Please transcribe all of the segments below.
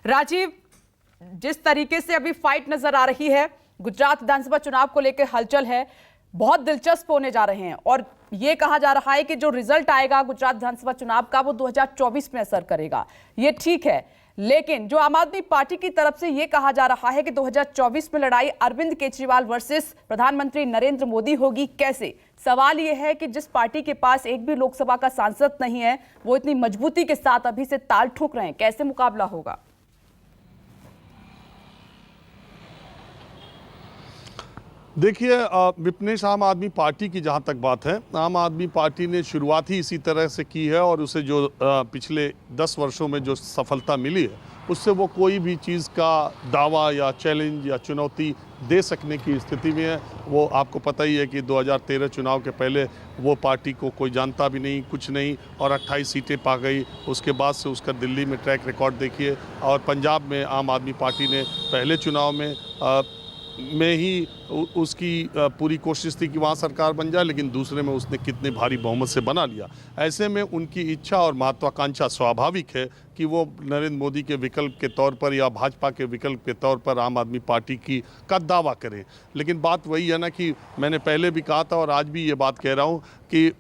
राजीव, जिस तरीके से अभी फाइट नजर आ रही है, गुजरात विधानसभा चुनाव को लेकर हलचल है, बहुत दिलचस्प होने जा रहे हैं और यह कहा जा रहा है कि जो रिजल्ट आएगा गुजरात विधानसभा चुनाव का वो 2024 में असर करेगा। ये ठीक है, लेकिन जो आम आदमी पार्टी की तरफ से यह कहा जा रहा है कि 2024 में लड़ाई अरविंद केजरीवाल वर्सेस प्रधानमंत्री नरेंद्र मोदी होगी, कैसे? सवाल यह है कि जिस पार्टी के पास एक भी लोकसभा का सांसद नहीं है, वो इतनी मजबूती के साथ अभी से ताल ठोक रहे हैं, कैसे मुकाबला होगा? देखिए विपनेश, आम आदमी पार्टी की जहां तक बात है, आम आदमी पार्टी ने शुरुआत ही इसी तरह से की है और उसे जो पिछले 10 वर्षों में जो सफलता मिली है उससे वो कोई भी चीज़ का दावा या चैलेंज या चुनौती दे सकने की स्थिति में है। वो आपको पता ही है कि 2013 चुनाव के पहले वो पार्टी को कोई जानता भी नहीं, कुछ नहीं, और 28 सीटें पा गई। उसके बाद से उसका दिल्ली में ट्रैक रिकॉर्ड देखिए, और पंजाब में आम आदमी पार्टी ने पहले चुनाव में ही उसकी पूरी कोशिश थी कि वहाँ सरकार बन जाए, लेकिन दूसरे में उसने कितने भारी बहुमत से बना लिया। ऐसे में उनकी इच्छा और महत्वाकांक्षा स्वाभाविक है कि वो नरेंद्र मोदी के विकल्प के तौर पर या भाजपा के विकल्प के तौर पर आम आदमी पार्टी का दावा करें। लेकिन बात वही है ना कि मैंने पहले भी कहा था और आज भी ये बात कह रहा हूँ कि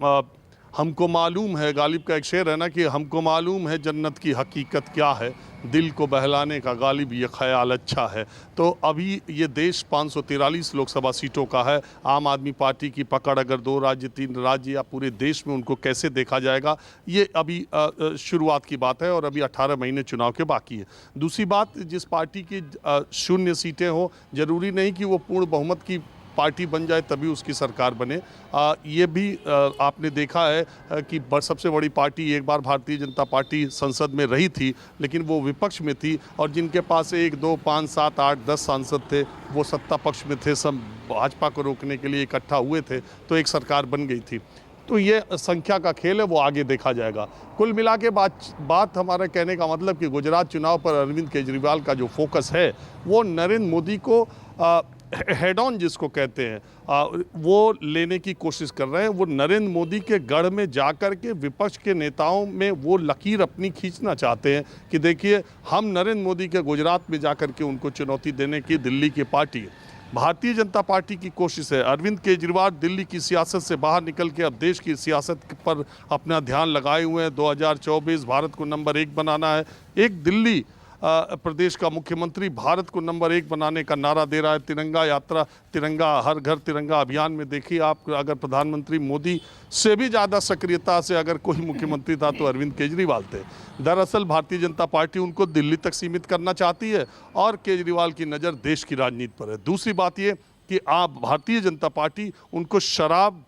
हमको मालूम है, गालिब का एक शेर है ना कि हमको मालूम है जन्नत की हकीकत क्या है, दिल को बहलाने का गालिब ये ख्याल अच्छा है। तो अभी ये देश 543 लोकसभा सीटों का है। आम आदमी पार्टी की पकड़ अगर 2 राज्य 3 राज्य या पूरे देश में उनको कैसे देखा जाएगा, ये अभी शुरुआत की बात है और अभी 18 महीने चुनाव के बाकी है। दूसरी बात, जिस पार्टी की 0 सीटें हो, जरूरी नहीं कि वो पूर्ण बहुमत की पार्टी बन जाए तभी उसकी सरकार बने। ये भी आपने देखा है कि सबसे बड़ी पार्टी एक बार भारतीय जनता पार्टी संसद में रही थी, लेकिन वो विपक्ष में थी, और जिनके पास 1, 2, 5, 7, 8, 10 सांसद थे वो सत्ता पक्ष में थे, सब भाजपा को रोकने के लिए इकट्ठा हुए थे, तो एक सरकार बन गई थी। तो ये संख्या का खेल है, वो आगे देखा जाएगा। कुल मिला के बात हमारा कहने का मतलब कि गुजरात चुनाव पर अरविंद केजरीवाल का जो फोकस है वो नरेंद्र मोदी को हेड ऑन जिसको कहते हैं वो लेने की कोशिश कर रहे हैं। वो नरेंद्र मोदी के गढ़ में जाकर के विपक्ष के नेताओं में वो लकीर अपनी खींचना चाहते हैं कि देखिए हम नरेंद्र मोदी के गुजरात में जाकर के उनको चुनौती देने की दिल्ली की पार्टी है। भारतीय जनता पार्टी की कोशिश है अरविंद केजरीवाल दिल्ली की सियासत से बाहर निकल के अब देश की सियासत पर अपना ध्यान लगाए हुए हैं। 2024 भारत को नंबर 1 बनाना है। एक दिल्ली प्रदेश का मुख्यमंत्री भारत को नंबर 1 बनाने का नारा दे रहा है। तिरंगा यात्रा, तिरंगा हर घर तिरंगा अभियान में देखिए आप, अगर प्रधानमंत्री मोदी से भी ज़्यादा सक्रियता से अगर कोई मुख्यमंत्री था तो अरविंद केजरीवाल थे। दरअसल भारतीय जनता पार्टी उनको दिल्ली तक सीमित करना चाहती है और केजरीवाल की नज़र देश की राजनीति पर है। दूसरी बात ये कि आप भारतीय जनता पार्टी उनको शराब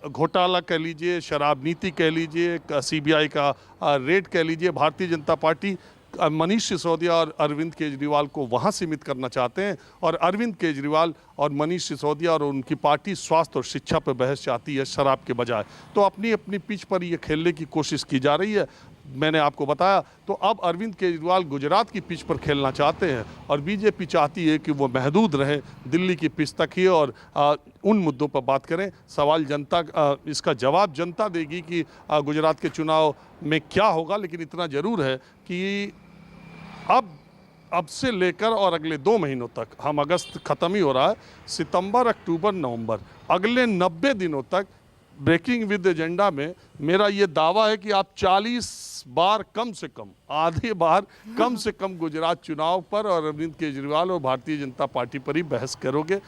घोटाला कह लीजिए, शराब नीति कह लीजिए, CBI का रेड कह लीजिए, भारतीय जनता पार्टी मनीष सिसोदिया और अरविंद केजरीवाल को वहाँ सीमित करना चाहते हैं, और अरविंद केजरीवाल और मनीष सिसोदिया और उनकी पार्टी स्वास्थ्य और शिक्षा पर बहस चाहती है शराब के बजाय। तो अपनी अपनी पिच पर ये खेलने की कोशिश की जा रही है, मैंने आपको बताया। तो अब अरविंद केजरीवाल गुजरात की पिच पर खेलना चाहते हैं और बीजेपी चाहती है कि वो महदूद रहे दिल्ली की पिच तक ही और उन मुद्दों पर बात करें। सवाल जनता, इसका जवाब जनता देगी कि गुजरात के चुनाव में क्या होगा। लेकिन इतना ज़रूर है कि अब से लेकर और अगले 2 महीनों तक, हम अगस्त ख़त्म ही हो रहा है, सितंबर, अक्टूबर, नवंबर, अगले 90 दिनों तक ब्रेकिंग विद एजेंडा में मेरा ये दावा है कि आप 40 बार कम से कम, आधे बार कम से कम गुजरात चुनाव पर और अरविंद केजरीवाल और भारतीय जनता पार्टी पर ही बहस करोगे।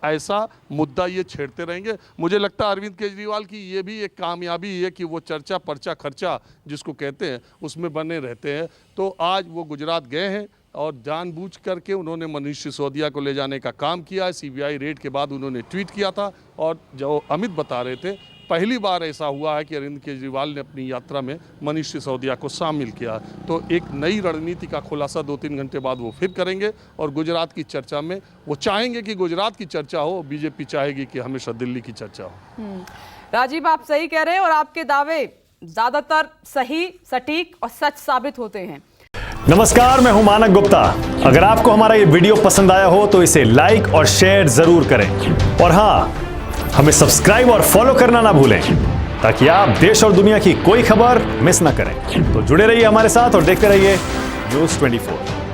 ऐसा मुद्दा ये छेड़ते रहेंगे। मुझे लगता है अरविंद केजरीवाल की ये भी एक कामयाबी है कि वो चर्चा पर्चा खर्चा जिसको कहते हैं उसमें बने रहते हैं। तो आज वो गुजरात गए हैं और जानबूझ करके उन्होंने मनीष सिसोदिया को ले जाने का काम किया है। CBI रेड के बाद उन्होंने ट्वीट किया था, और जो अमित बता रहे थे, पहली बार ऐसा हुआ है कि अरविंद केजरीवाल ने अपनी यात्रा में मनीष सिसोदिया को शामिल किया। तो एक नई रणनीति का खुलासा 2-3 घंटे बाद वो फिर करेंगे, और गुजरात की चर्चा में वो चाहेंगे कि गुजरात की चर्चा हो, बीजेपी चाहेगी कि हमेशा दिल्ली की चर्चा हो। राजीव, आप सही कह रहे हैं और आपके दावे ज्यादातर सही, सटीक और सच साबित होते हैं। नमस्कार, मैं हूं मानक गुप्ता। अगर आपको हमारा ये वीडियो पसंद आया हो तो इसे लाइक और शेयर जरूर करें, और हां, हमें सब्सक्राइब और फॉलो करना ना भूलें ताकि आप देश और दुनिया की कोई खबर मिस ना करें। तो जुड़े रहिए हमारे साथ और देखते रहिए News 24।